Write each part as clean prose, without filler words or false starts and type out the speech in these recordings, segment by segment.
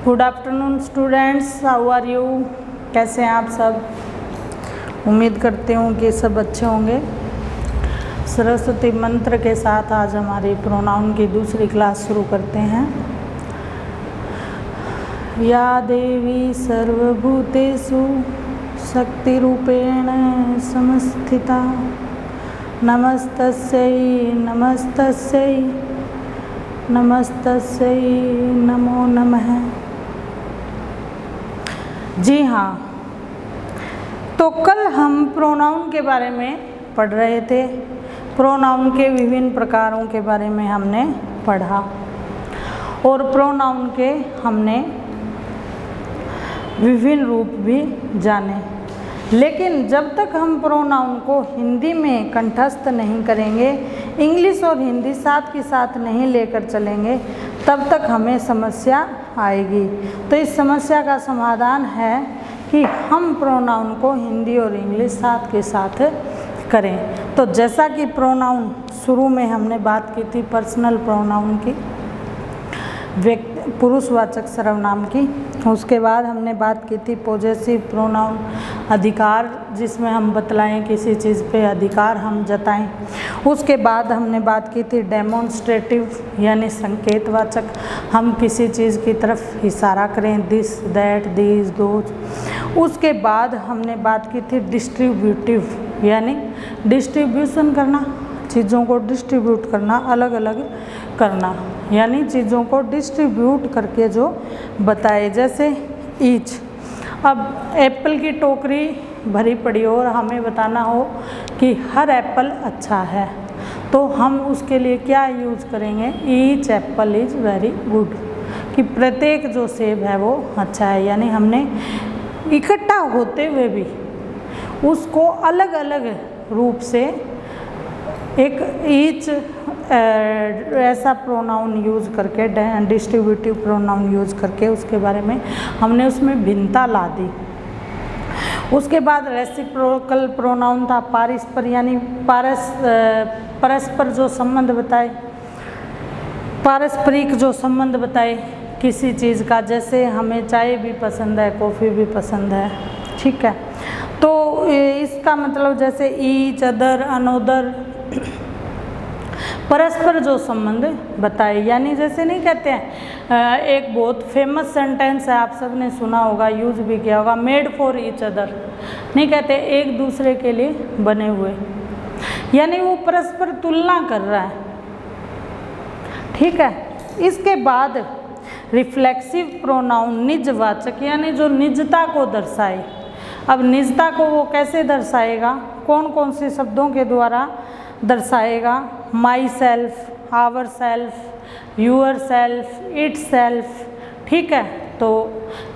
Good afternoon students, how are you? कैसे हैं आप सब? उम्मीद करती हूँ कि सब अच्छे होंगे। सरस्वती मंत्र के साथ आज हमारी प्रोनाउन की दूसरी क्लास शुरू करते हैं। या देवी सर्वभूतेषु शक्तिरूपेण संस्थिता नमस्तस्यै नमस्तस्यै नमस्तस्यै नमो नमः। जी हाँ, तो कल हम प्रोनाउन के बारे में पढ़ रहे थे। प्रोनाउन के विभिन्न प्रकारों के बारे में हमने पढ़ा और प्रोनाउन के हमने विभिन्न रूप भी जाने। लेकिन जब तक हम प्रोनाउन को हिंदी में कंठस्थ नहीं करेंगे, इंग्लिश और हिंदी साथ के साथ नहीं लेकर चलेंगे, तब तक हमें समस्या आएगी। तो इस समस्या का समाधान है कि हम प्रोनाउन को हिंदी और इंग्लिश साथ के साथ करें। तो जैसा कि प्रोनाउन शुरू में हमने बात की थी पर्सनल प्रोनाउन की, पुरुषवाचक सर्वनाम की। उसके बाद हमने बात की थी पॉजेसिव प्रोनाउन, अधिकार, जिसमें हम बतलाएं किसी चीज़ पे अधिकार हम जताएं। उसके बाद हमने बात की थी डेमोन्स्ट्रेटिव यानी संकेतवाचक, हम किसी चीज़ की तरफ इशारा करें, दिस, दैट, दीज, दोज। उसके बाद हमने बात की थी डिस्ट्रीब्यूटिव यानी डिस्ट्रीब्यूशन करना, चीज़ों को डिस्ट्रीब्यूट करना, अलग अलग करना, यानी चीज़ों को डिस्ट्रीब्यूट करके जो बताए, जैसे ईच। अब एप्पल की टोकरी भरी पड़ी हो और हमें बताना हो कि हर एप्पल अच्छा है, तो हम उसके लिए क्या यूज़ करेंगे? Each Apple is very good, कि प्रत्येक जो सेब है वो अच्छा है। यानी हमने इकट्ठा होते हुए भी उसको अलग अलग रूप से एक ईच ऐसा प्रोनाउन यूज़ करके, डिस्ट्रीब्यूटिव प्रोनाउन यूज़ करके उसके बारे में हमने उसमें भिन्नता ला दी। उसके बाद रेसिप्रोकल प्रोनाउन था, पारस्पर यानी परस्पर जो संबंध बताए, पारस्परिक जो संबंध बताए किसी चीज़ का, जैसे हमें चाय भी पसंद है, कॉफ़ी भी पसंद है, ठीक है। तो इसका मतलब जैसे ईच, अदर, अनोदर, परस्पर जो संबंध बताए। यानी जैसे नहीं कहते हैं, एक बहुत फेमस सेंटेंस है, आप सब ने सुना होगा, यूज भी किया होगा, मेड फॉर ईच अदर, नहीं कहते एक दूसरे के लिए बने हुए, यानी वो परस्पर तुलना कर रहा है, ठीक है। इसके बाद रिफ्लेक्सिव प्रोनाउन निजवाचक, यानी जो निजता को दर्शाए। अब निजता को वो कैसे दर्शाएगा, कौन कौन से शब्दों के द्वारा दर्शाएगा? Myself, ourself, yourself, itself, ठीक है। तो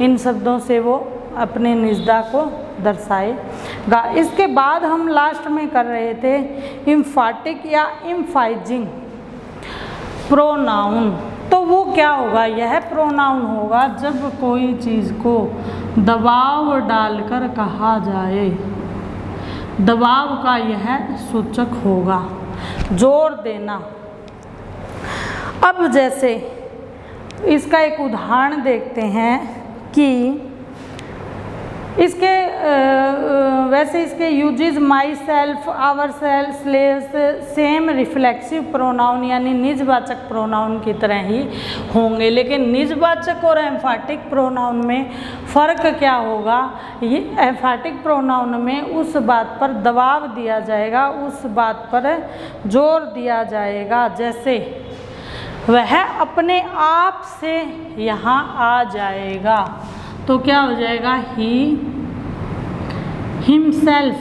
इन शब्दों से वो अपने निजता को दर्शाएगा। इसके बाद हम लास्ट में कर रहे थे इम्फाटिक या इम्फाइजिंग प्रोनाउन। तो वो क्या होगा? यह प्रोनाउन होगा जब कोई चीज़ को दबाव डालकर कहा जाए, दबाव का यह सूचक होगा, जोर देना। अब जैसे इसका एक उदाहरण देखते हैं कि इसके वैसे इसके uses myself, ourself, selves same reflexive pronoun यानी निजवाचक प्रोनाउन की तरह ही होंगे। लेकिन निजवाचक और एम्फाटिक प्रोनाउन में फ़र्क क्या होगा? ये एम्फाटिक प्रोनाउन में उस बात पर दबाव दिया जाएगा, उस बात पर जोर दिया जाएगा, जैसे वह अपने आप से यहाँ आ जाएगा, तो क्या हो जाएगा? He, himself,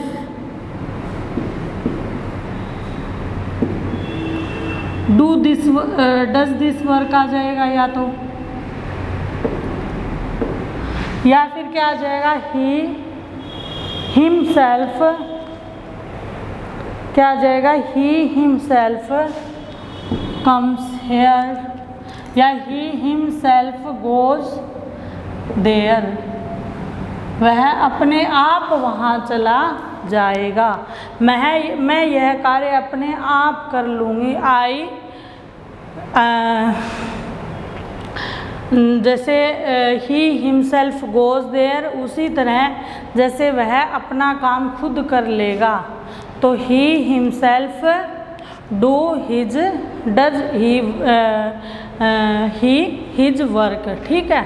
do this, does this work आ जाएगा, या फिर क्या आ जाएगा? ही, हिमसेल्फ, क्या आ जाएगा? ही हिमसेल्फ कम्स हेयर, या ही हिमसेल्फ गोज देयर, वह अपने आप वहाँ चला जाएगा। मैं यह कार्य अपने आप कर लूँगी। जैसे ही हिमसेल्फ गोज़ देयर, उसी तरह जैसे वह अपना काम खुद कर लेगा तो ही himself do his does he his work. ठीक है,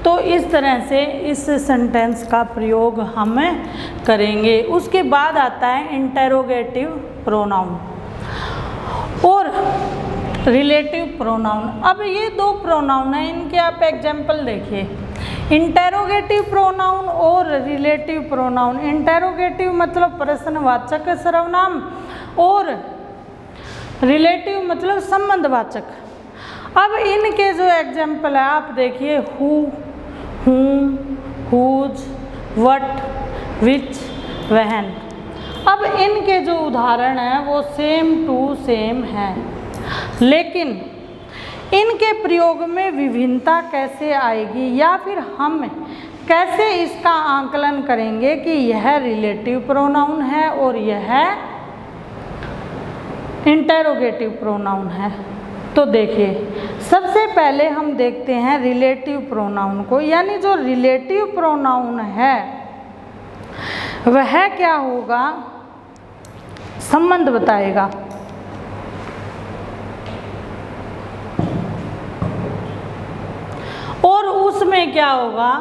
तो इस तरह से इस सेंटेंस का प्रयोग हम करेंगे। उसके बाद आता है इंटेरोगेटिव प्रोनाउन और रिलेटिव प्रोनाउन। अब ये दो प्रोनाउन हैं, इनके आप एग्जाम्पल देखिए, इंटेरोगेटिव प्रोनाउन और रिलेटिव प्रोनाउन। इंटेरोगेटिव मतलब प्रश्नवाचक सर्वनाम और रिलेटिव मतलब संबंधवाचक। अब इनके जो एग्जाम्पल है आप देखिए, who, whom, whose, what, which, when। अब इनके जो उदाहरण हैं वो सेम टू सेम है, लेकिन इनके प्रयोग में विभिन्नता कैसे आएगी या फिर हम कैसे इसका आकलन करेंगे कि यह रिलेटिव प्रोनाउन है और यह इंटेरोगेटिव प्रोनाउन है। तो देखिए, सबसे पहले हम देखते हैं रिलेटिव प्रोनाउन को, यानी जो रिलेटिव प्रोनाउन है वह क्या होगा, संबंध बताएगा। और उसमें क्या होगा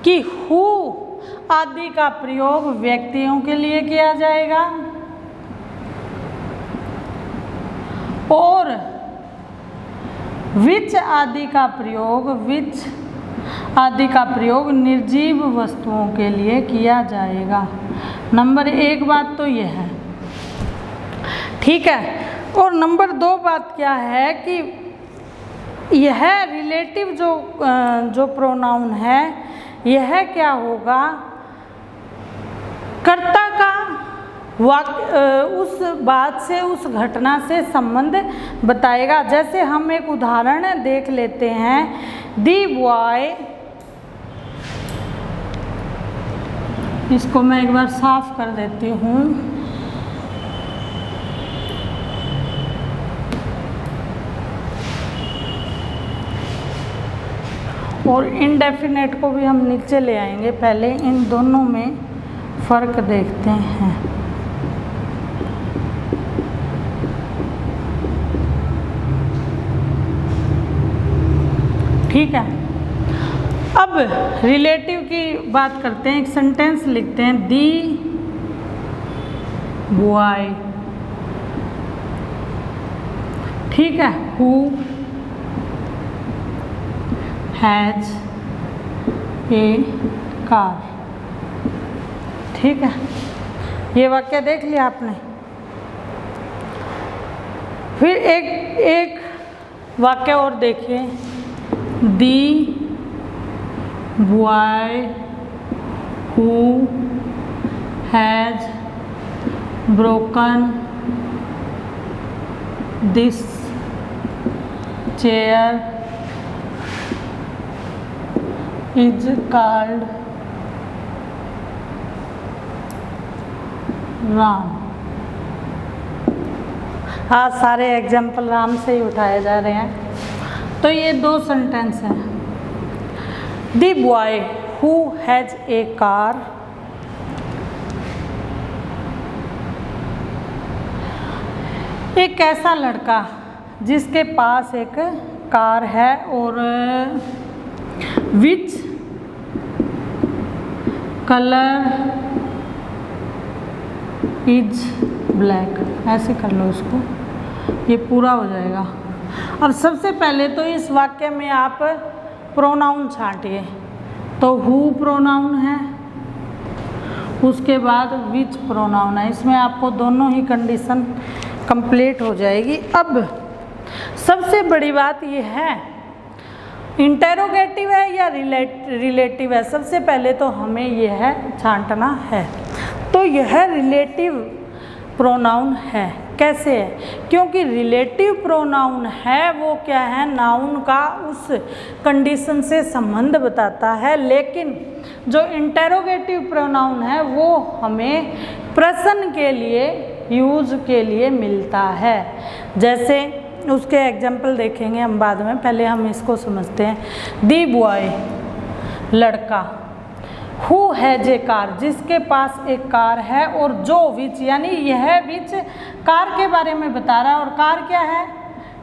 कि हु आदि का प्रयोग व्यक्तियों के लिए किया जाएगा और विच आदि का प्रयोग निर्जीव वस्तुओं के लिए किया जाएगा। नंबर एक बात तो यह है, ठीक है। और नंबर दो बात क्या है कि यह रिलेटिव जो प्रोनाउन है यह क्या होगा, कर्ता का उस बात से, उस घटना से संबंध बताएगा। जैसे हम एक उदाहरण देख लेते हैं, दी बॉय, इसको मैं एक बार साफ कर देती हूँ। और इनडेफिनेट को भी हम नीचे ले आएंगे, पहले इन दोनों में फ़र्क देखते हैं। ठीक है, अब रिलेटिव की बात करते हैं। एक सेंटेंस लिखते हैं, दी बॉय, ठीक है, हु हैज ए कार। ठीक है, ये वाक्य देख लिया आपने। फिर एक वाक्य और देखिए, दी boy who has broken this chair is called Ram. हाँ, सारे एग्जाम्पल राम से ही उठाए जा रहे हैं। तो ये दो सेंटेंस हैं, the boy who has a car, एक ऐसा लड़का जिसके पास एक कार है, और विच कलर इज ब्लैक, ऐसे कर लो इसको, ये पूरा हो जाएगा। अब सबसे पहले तो इस वाक्य में आप प्रोनाउन छांटिए, तो हु प्रोनाउन है, उसके बाद विच प्रोनाउन है, इसमें आपको दोनों ही कंडीशन कंप्लीट हो जाएगी। अब सबसे बड़ी बात यह है, इंटेरोगेटिव है या रिलेटिव है, सबसे पहले तो हमें यह छांटना है। तो यह रिलेटिव प्रोनाउन है, कैसे है, क्योंकि रिलेटिव प्रोनाउन है वो क्या है, नाउन का उस कंडीशन से संबंध बताता है, लेकिन जो इंटेरोगेटिव प्रोनाउन है वो हमें प्रश्न के लिए, यूज के लिए मिलता है। जैसे उसके एग्जाम्पल देखेंगे हम बाद में, पहले हम इसको समझते हैं। दी बॉय लड़का, हु हैज ए कार जिसके पास एक कार है, और जो विच यानी यह विच कार के बारे में बता रहा है, और कार क्या है,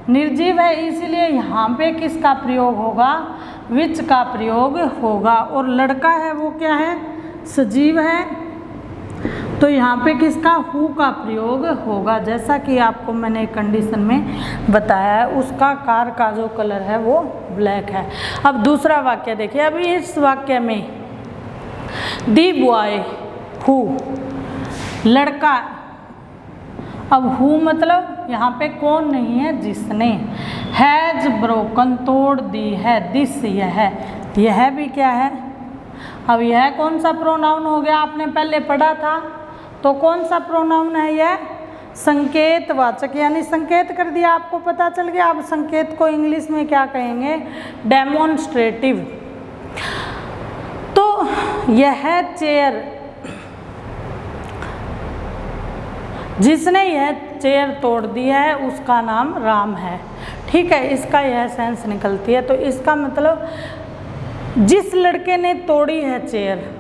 निर्जीव है, इसलिए यहाँ पे किसका प्रयोग होगा, विच का प्रयोग होगा। और लड़का है वो क्या है, सजीव है, तो यहाँ पे किसका, हु का प्रयोग होगा। जैसा कि आपको मैंने कंडीशन में बताया है, उसका कार का जो कलर है वो ब्लैक है। अब दूसरा वाक्य देखिए, अभी इस वाक्य में दी बॉय हु लड़का, अब हु मतलब यहाँ पे कौन नहीं है, जिसने, हैज ब्रोकन तोड़ दी है, दिस यह भी क्या है, अब यह कौन सा प्रोनाउन हो गया, आपने पहले पढ़ा था, तो कौन सा प्रोनाउन है यह, संकेतवाचक, यानी संकेत कर दिया, आपको पता चल गया। अब संकेत को इंग्लिश में क्या कहेंगे, डेमोन्स्ट्रेटिव। तो यह चेयर, जिसने यह चेयर तोड़ दी है उसका नाम राम है। ठीक है, इसका यह सेंस निकलती है। तो इसका मतलब जिस लड़के ने तोड़ी है चेयर,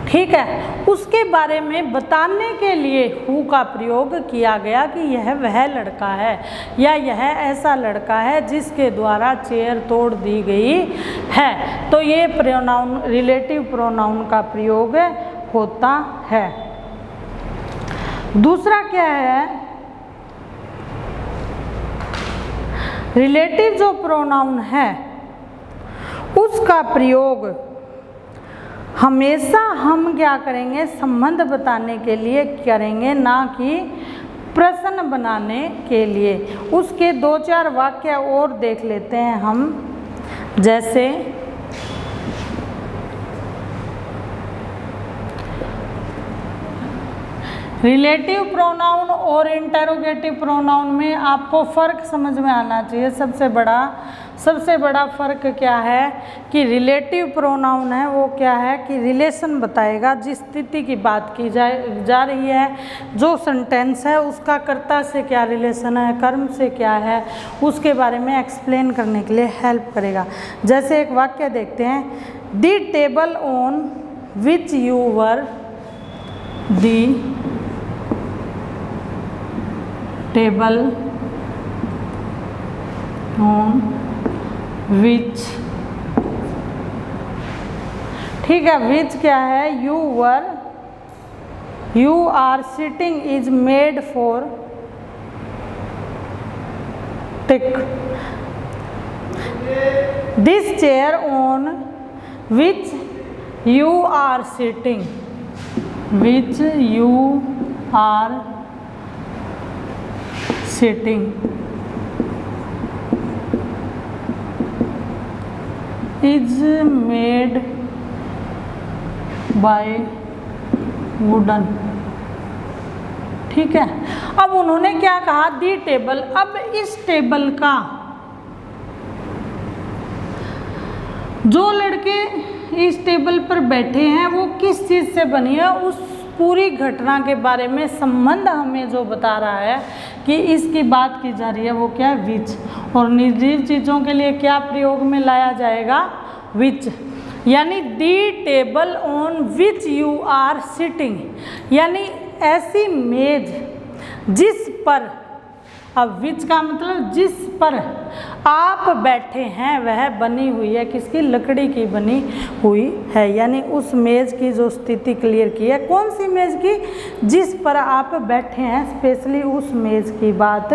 ठीक है, उसके बारे में बताने के लिए हु का प्रयोग किया गया कि यह वह लड़का है या यह ऐसा लड़का है जिसके द्वारा चेयर तोड़ दी गई है। तो ये प्रोनाउन, रिलेटिव प्रोनाउन का प्रयोग होता है। दूसरा क्या है, रिलेटिव जो प्रोनाउन है उसका प्रयोग हमेशा हम क्या करेंगे, संबंध बताने के लिए करेंगे, ना कि प्रश्न बनाने के लिए। उसके 2-4 वाक्य और देख लेते हैं हम। जैसे रिलेटिव प्रोनाउन और इंटेरोगेटिव प्रोनाउन में आपको फ़र्क समझ में आना चाहिए। सबसे बड़ा फ़र्क क्या है कि रिलेटिव प्रोनाउन है वो क्या है कि रिलेशन बताएगा, जिस स्थिति की बात की जा रही है, जो सेंटेंस है उसका कर्ता से क्या रिलेशन है, कर्म से क्या है, उसके बारे में एक्सप्लेन करने के लिए हेल्प करेगा। जैसे एक वाक्य देखते हैं, the table on which you were, the table on which, ठीक है, विच क्या है, you are sitting is made for teak, this chair on which you are sitting, which you are sitting is made by wooden. ठीक है, अब उन्होंने क्या कहा, दी टेबल। अब इस टेबल का, जो लड़के इस टेबल पर बैठे हैं वो किस चीज़ से बनी है, उस पूरी घटना के बारे में संबंध हमें जो बता रहा है कि इसकी बात की जा रही है वो क्या है, विच। और निर्जीव चीज़ों के लिए क्या प्रयोग में लाया जाएगा, विच। यानी the table on which you are sitting, यानी ऐसी मेज जिस पर, अब विच का मतलब जिस पर आप बैठे हैं वह बनी हुई है, किसकी, लकड़ी की बनी हुई है। यानी उस मेज़ की जो स्थिति क्लियर की है, कौन सी मेज़ की, जिस पर आप बैठे हैं, स्पेशली उस मेज़ की बात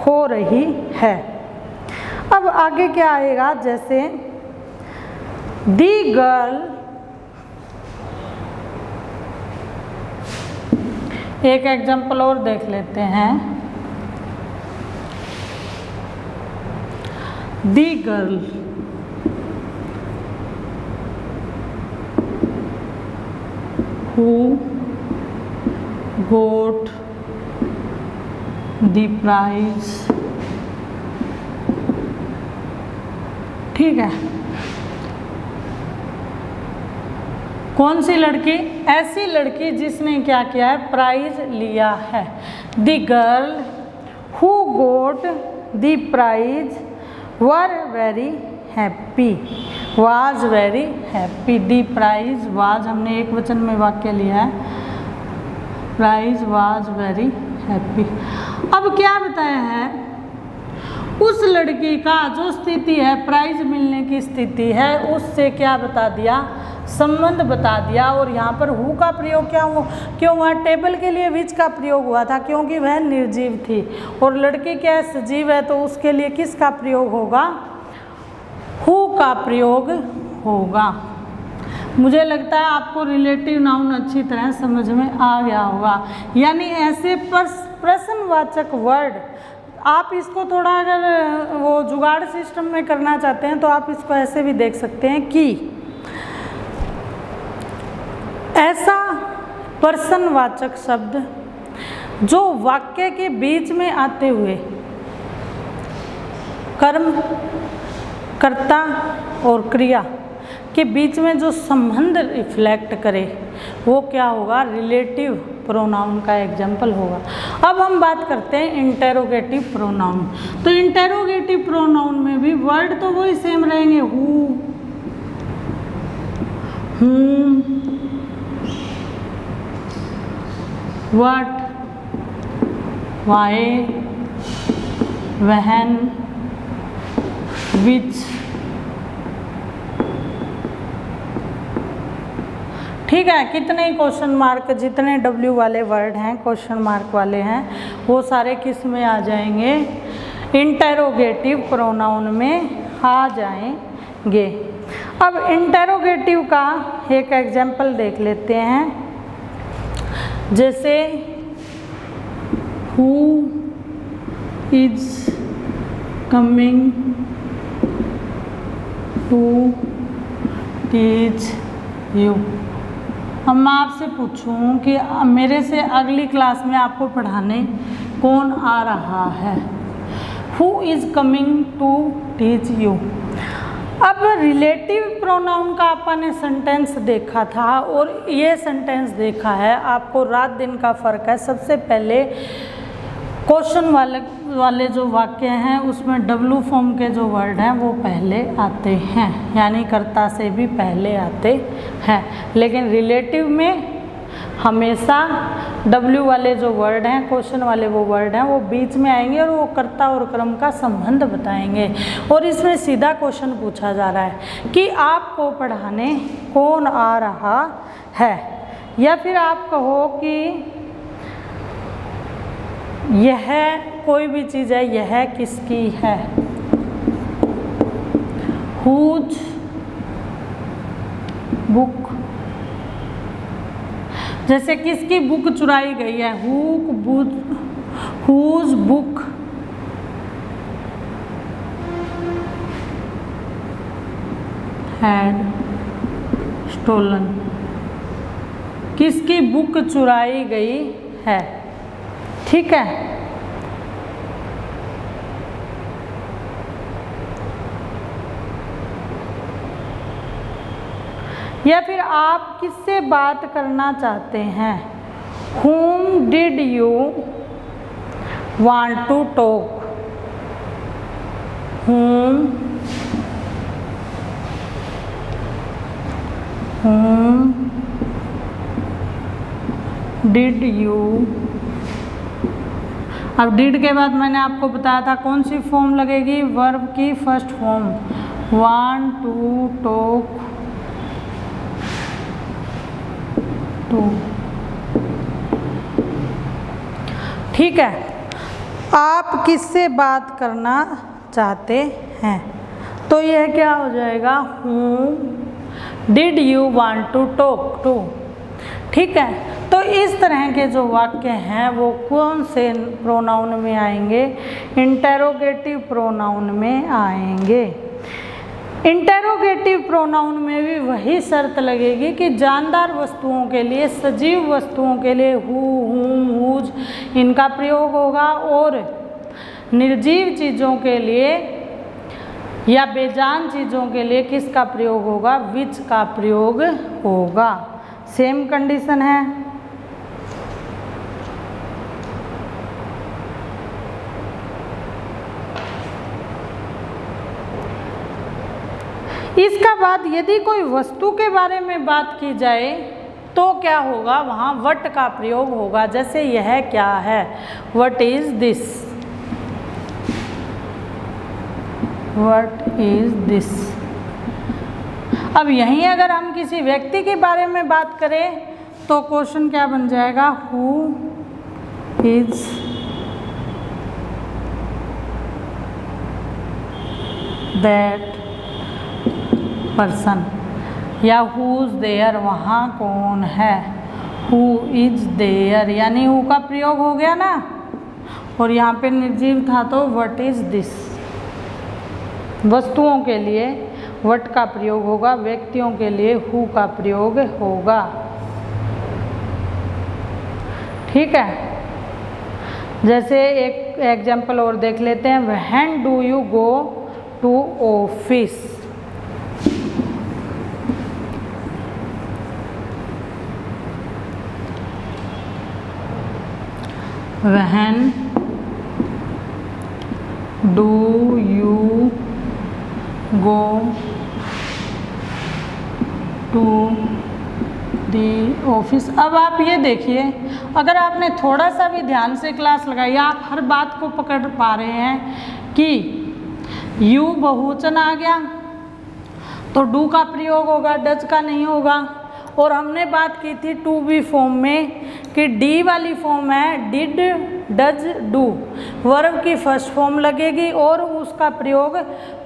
हो रही है। अब आगे क्या आएगा, जैसे दी गर्ल, एक एग्जाम्पल और देख लेते हैं। The girl who got the prize, ठीक है, कौन सी लड़की, ऐसी लड़की जिसने क्या किया है, प्राइज लिया है। The girl who got the prize were very happy, was very happy. The prize was, हमने एक वचन में वाक्य लिया है, प्राइज वाज वेरी हैप्पी। अब क्या बताया है, उस लड़की का जो स्थिति है, प्राइज मिलने की स्थिति है, उससे क्या बता दिया, संबंध बता दिया। और यहाँ पर हु का प्रयोग क्यों हुआ, टेबल के लिए विच का प्रयोग हुआ था, क्योंकि वह निर्जीव थी। और लड़की क्या सजीव है, तो उसके लिए किसका प्रयोग होगा, हु का प्रयोग होगा। मुझे लगता है आपको रिलेटिव नाउन अच्छी तरह समझ में आ गया होगा। यानी ऐसे प्रश्नवाचक वर्ड, आप इसको थोड़ा अगर वो जुगाड़ सिस्टम में करना चाहते हैं तो आप इसको ऐसे भी देख सकते हैं कि ऐसा प्रश्नवाचक शब्द जो वाक्य के बीच में आते हुए कर्म, कर्ता और क्रिया के बीच में जो संबंध रिफ्लेक्ट करे, वो क्या होगा, रिलेटिव प्रोनाउन का एग्जाम्पल होगा। अब हम बात करते हैं इंटेरोगेटिव प्रोनाउन। तो इंटेरोगेटिव प्रोनाउन में भी वर्ड तो वही सेम रहेंगे, who, whom, what, why, when, which। ठीक है, कितने क्वेश्चन मार्क, जितने डब्ल्यू वाले वर्ड हैं, क्वेश्चन मार्क वाले हैं, वो सारे किस में आ जाएंगे, इंटेरोगेटिव प्रोनाउन में आ जाएंगे। अब इंटेरोगेटिव का एक एग्जाम्पल देख लेते हैं, जैसे who is coming to teach you. अब मैं आपसे पूछूं कि मेरे से अगली क्लास में आपको पढ़ाने कौन आ रहा है, who is coming to teach you. अब रिलेटिव प्रोनाउन का अपन ने सेंटेंस देखा था और ये सेंटेंस देखा है, आपको रात दिन का फ़र्क है। सबसे पहले क्वेश्चन वाले जो वाक्य हैं उसमें डब्लू फॉर्म के जो वर्ड हैं वो पहले आते हैं, यानी कर्ता से भी पहले आते हैं। लेकिन रिलेटिव में हमेशा डब्ल्यू वाले जो वर्ड हैं, क्वेश्चन वाले वो वर्ड हैं, वो बीच में आएंगे और वो कर्ता और क्रम का संबंध बताएंगे। और इसमें सीधा क्वेश्चन पूछा जा रहा है कि आपको पढ़ाने कौन आ रहा है, या फिर आप कहो कि यह कोई भी चीज़ है, यह किसकी है, हुज बुक। जैसे किसकी बुक चुराई गई है, हुज बुक हैड स्टोलन, किसकी बुक चुराई गई है। ठीक है, या फिर आप किससे बात करना चाहते हैं, whom did you want to talk, whom did you। अब डिड के बाद मैंने आपको बताया था कौन सी फॉर्म लगेगी, वर्ब की first form, want to talk to. ठीक है, आप किससे बात करना चाहते हैं, तो यह क्या हो जाएगा, whom did you want to talk to। ठीक है, तो इस तरह के जो वाक्य हैं वो कौन से प्रोनाउन में आएंगे, इंटेरोगेटिव प्रोनाउन में आएंगे। इंटेरोगेटिव प्रोनाउन में भी वही शर्त लगेगी कि जानदार वस्तुओं के लिए, सजीव वस्तुओं के लिए हु, हुम, हुज इनका प्रयोग होगा, और निर्जीव चीज़ों के लिए या बेजान चीज़ों के लिए किसका प्रयोग होगा, विच का प्रयोग होगा। सेम कंडीशन है। इसका बाद यदि कोई वस्तु के बारे में बात की जाए तो क्या होगा, वहाँ वट का प्रयोग होगा। जैसे यह क्या है, what is this, what is this. अब यहीं अगर हम किसी व्यक्ति के बारे में बात करें तो क्वेश्चन क्या बन जाएगा, हु इज दैट पर्सन, या हुज देयर, वहाँ कौन है, हु इज देयर, यानी हु का प्रयोग हो गया ना, और यहाँ पे निर्जीव था तो व्हाट इज दिस। वस्तुओं के लिए व्हाट का प्रयोग होगा, व्यक्तियों के लिए हु का प्रयोग होगा। ठीक है, जैसे एक एग्जाम्पल और देख लेते हैं, when do you go to office. When do you go to the office। अब आप ये देखिए, अगर आपने थोड़ा सा भी ध्यान से क्लास लगाई, आप हर बात को पकड़ पा रहे हैं कि यू बहुवचन आ गया तो डू का प्रयोग होगा, डज का नहीं होगा। और हमने बात की थी टू बी फॉर्म में कि डी वाली फॉर्म है डिड, डज, डू, वर्ब की फर्स्ट फॉर्म लगेगी और उसका प्रयोग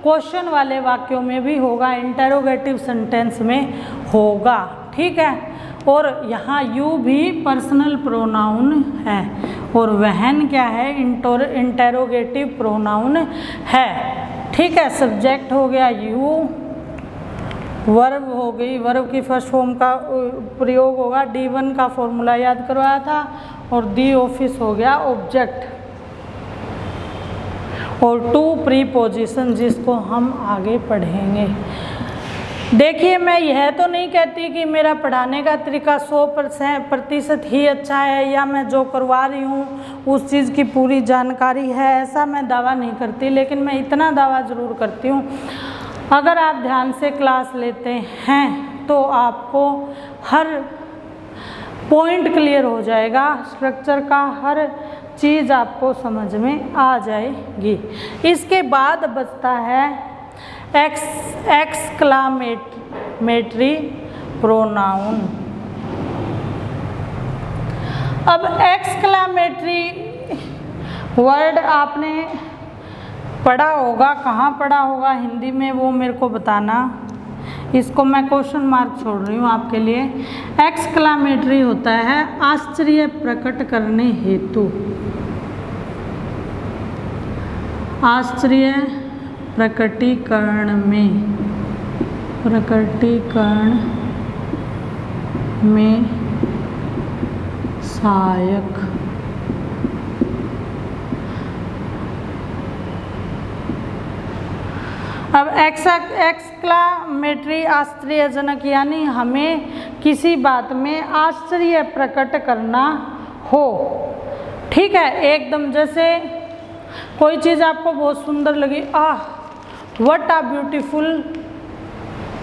क्वेश्चन वाले वाक्यों में भी होगा, इंटेरोगेटिव सेंटेंस में होगा। ठीक है, और यहाँ यू भी पर्सनल प्रोनाउन है और वहन क्या है, इंटेरोगेटिव प्रोनाउन है। ठीक है, सब्जेक्ट हो गया यू, वर्ब हो गई, वर्ब की फर्स्ट फॉर्म का प्रयोग होगा, D1 का फॉर्मूला याद करवाया था, और दी ऑफिस हो गया ऑब्जेक्ट, और टू प्रीपोजिशन जिसको हम आगे पढ़ेंगे। देखिए, मैं यह तो नहीं कहती कि मेरा पढ़ाने का तरीका 100% ही अच्छा है या मैं जो करवा रही हूँ उस चीज़ की पूरी जानकारी है, ऐसा मैं दावा नहीं करती। लेकिन मैं इतना दावा ज़रूर करती हूँ, अगर आप ध्यान से क्लास लेते हैं तो आपको हर पॉइंट क्लियर हो जाएगा, स्ट्रक्चर का हर चीज़ आपको समझ में आ जाएगी। इसके बाद बचता है एक्सक्लामेटरी प्रोनाउन। अब एक्सक्लामेटरी वर्ड आपने पढ़ा होगा, कहाँ पढ़ा होगा हिंदी में वो मेरे को बताना, इसको मैं क्वेश्चन मार्क छोड़ रही हूँ आपके लिए। एक्सक्लामेटरी होता है आश्चर्य प्रकट करने हेतु, आश्चर्य प्रकटीकरण में सहायक। अब एक्सक्लामेटरी आश्चर्यजनक, यानी हमें किसी बात में आश्चर्य प्रकट करना हो। ठीक है, एकदम जैसे कोई चीज़ आपको बहुत सुंदर लगी, आह व्हाट अ ब्यूटीफुल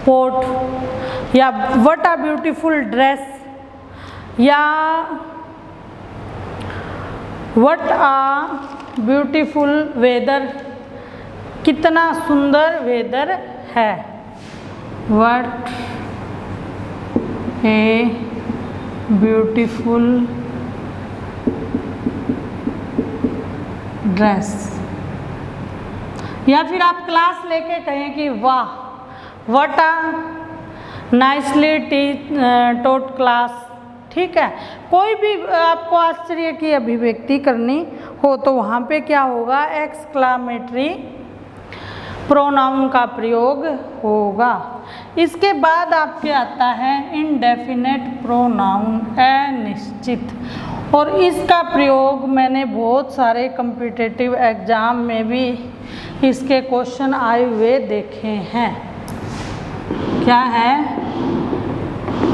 पोट, या व्हाट अ ब्यूटीफुल ड्रेस, या व्हाट अ ब्यूटीफुल वेदर, कितना सुंदर वेदर है। What a beautiful dress. या फिर आप क्लास लेके कहें कि वाह what a nicely taught class. ठीक है, कोई भी आपको आश्चर्य की अभिव्यक्ति करनी हो तो वहाँ पे क्या होगा, एक्सक्लामेटरी प्रोनाउन का प्रयोग होगा। इसके बाद आपके आता है इंडेफिनेट प्रोनाउन, अनिश्चित, और इसका प्रयोग मैंने बहुत सारे कॉम्पिटिटिव एग्जाम में भी इसके क्वेश्चन आए हुए देखे हैं। क्या है,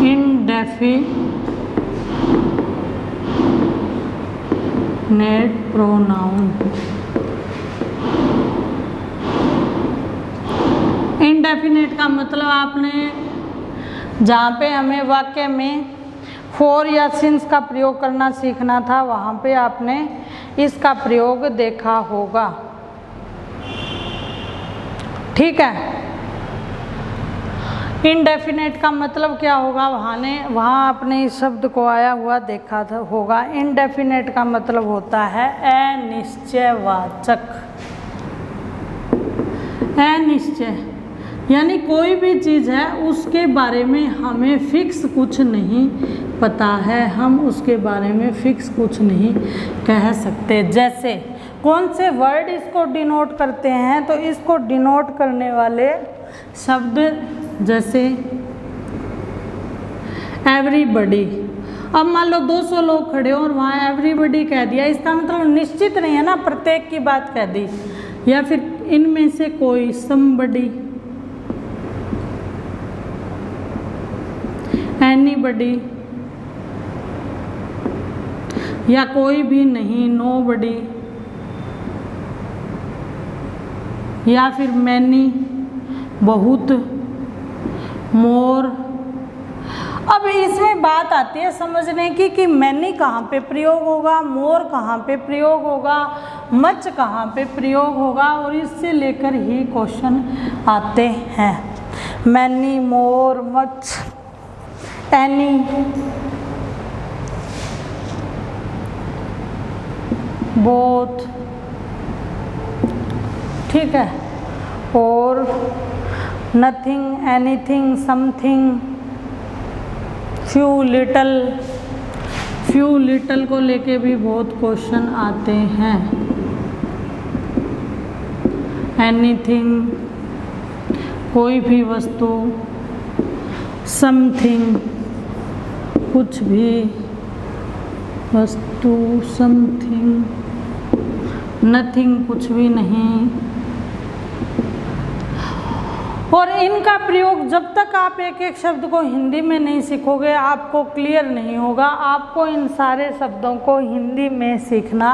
इंडेफिनेट प्रोनाउन। इनडेफिनेट का मतलब आपने जहाँ पे हमें वाक्य में फॉर या सिंस का प्रयोग करना सीखना था वहाँ पे आपने इसका प्रयोग देखा होगा। ठीक है। इनडेफिनेट का मतलब क्या होगा, वहाँ आपने इस शब्द को आया हुआ देखा था होगा। इनडेफिनेट का मतलब होता है अनिश्चयवाचक। अनिश्चय यानी कोई भी चीज़ है उसके बारे में हमें फिक्स कुछ नहीं पता है, हम उसके बारे में फिक्स कुछ नहीं कह सकते। जैसे कौन से वर्ड इसको डिनोट करते हैं, तो इसको डिनोट करने वाले शब्द जैसे एवरीबडी। अब मान लो 200 लोग खड़े हो और वहाँ एवरीबडी कह दिया, इसका मतलब निश्चित नहीं है ना, प्रत्येक की बात कह दी। या फिर इनमें से कोई समबडी, एनीबडी, या कोई भी नहीं, नोबडी, या फिर मैनी, बहुत, मोर। अब इसमें बात आती है समझने की कि मैनी कहाँ पे प्रयोग होगा, मोर कहाँ पे प्रयोग होगा, मच कहाँ पे प्रयोग होगा, और इससे लेकर ही क्वेश्चन आते हैं। मैनी, मोर, मच, एनी, बोथ। ठीक है। और nothing, anything, something, few, little. Few, little को लेके भी बहुत क्वेश्चन आते हैं। एनीथिंग कोई भी वस्तु, समथिंग कुछ भी वस्तु, समथिंग, नथिंग कुछ भी नहीं। और इनका प्रयोग जब तक आप एक एक शब्द को हिंदी में नहीं सीखोगे आपको क्लियर नहीं होगा। आपको इन सारे शब्दों को हिंदी में सीखना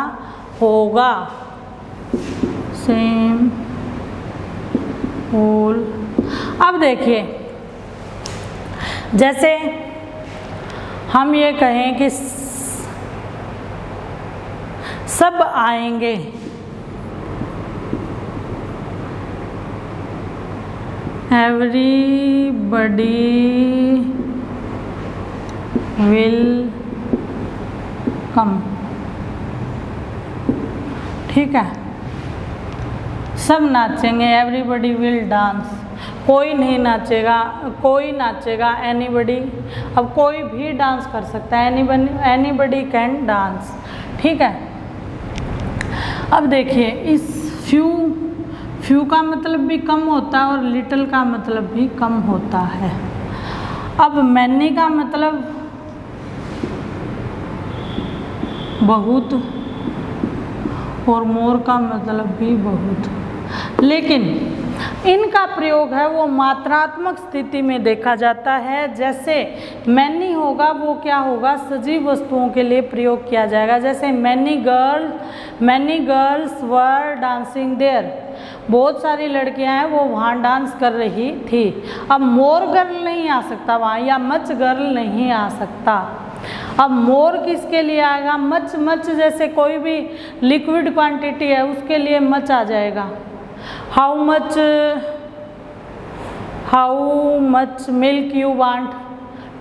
होगा। Same, whole. अब देखिए, जैसे हम ये कहें कि सब आएंगे, एवरीबडी विल कम। ठीक है। सब नाचेंगे, एवरीबडी विल डांस। कोई नहीं नाचेगा, कोई नाचेगा, एनीबडी। अब कोई भी डांस कर सकता है, एनीबडी कैन डांस। ठीक है। अब देखिए, इस फ्यू का मतलब भी कम होता है और लिटिल का मतलब भी कम होता है। अब मैनी का मतलब बहुत और मोर का मतलब भी बहुत, लेकिन इनका प्रयोग है वो मात्रात्मक स्थिति में देखा जाता है। जैसे मैनी होगा वो क्या होगा, सजीव वस्तुओं के लिए प्रयोग किया जाएगा। जैसे many girls were dancing there, बहुत सारी लड़कियां हैं वो वहाँ डांस कर रही थी। अब मोर गर्ल नहीं आ सकता वहाँ, या मच गर्ल नहीं आ सकता। अब मोर किसके लिए आएगा, मच जैसे कोई भी लिक्विड क्वांटिटी है उसके लिए मच आ जाएगा। How much milk you want.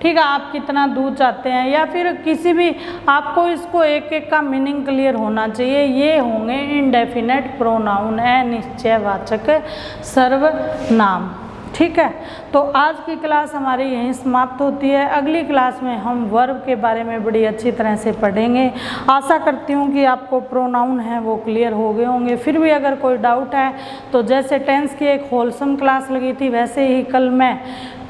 ठीक है, आप कितना दूध चाहते हैं, या फिर किसी भी, आपको इसको एक एक का मीनिंग क्लियर होना चाहिए। ये होंगे इनडेफिनेट प्रोनाउन, अनिश्चयवाचक सर्वनाम। ठीक है, तो आज की क्लास हमारी यहीं समाप्त होती है। अगली क्लास में हम वर्ब के बारे में बड़ी अच्छी तरह से पढ़ेंगे। आशा करती हूँ कि आपको प्रोनाउन हैं वो क्लियर हो गए होंगे। फिर भी अगर कोई डाउट है तो जैसे टेंस की एक होलसम क्लास लगी थी वैसे ही कल मैं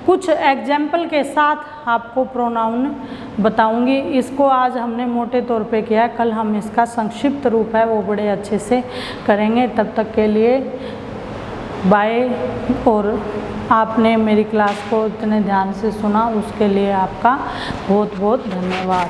कुछ एग्जाम्पल के साथ आपको प्रोनाउन बताऊंगी। इसको आज हमने मोटे तौर पे किया है, कल हम इसका संक्षिप्त रूप है वो बड़े अच्छे से करेंगे। तब तक के लिए बाय। और आपने मेरी क्लास को इतने ध्यान से सुना उसके लिए आपका बहुत बहुत धन्यवाद।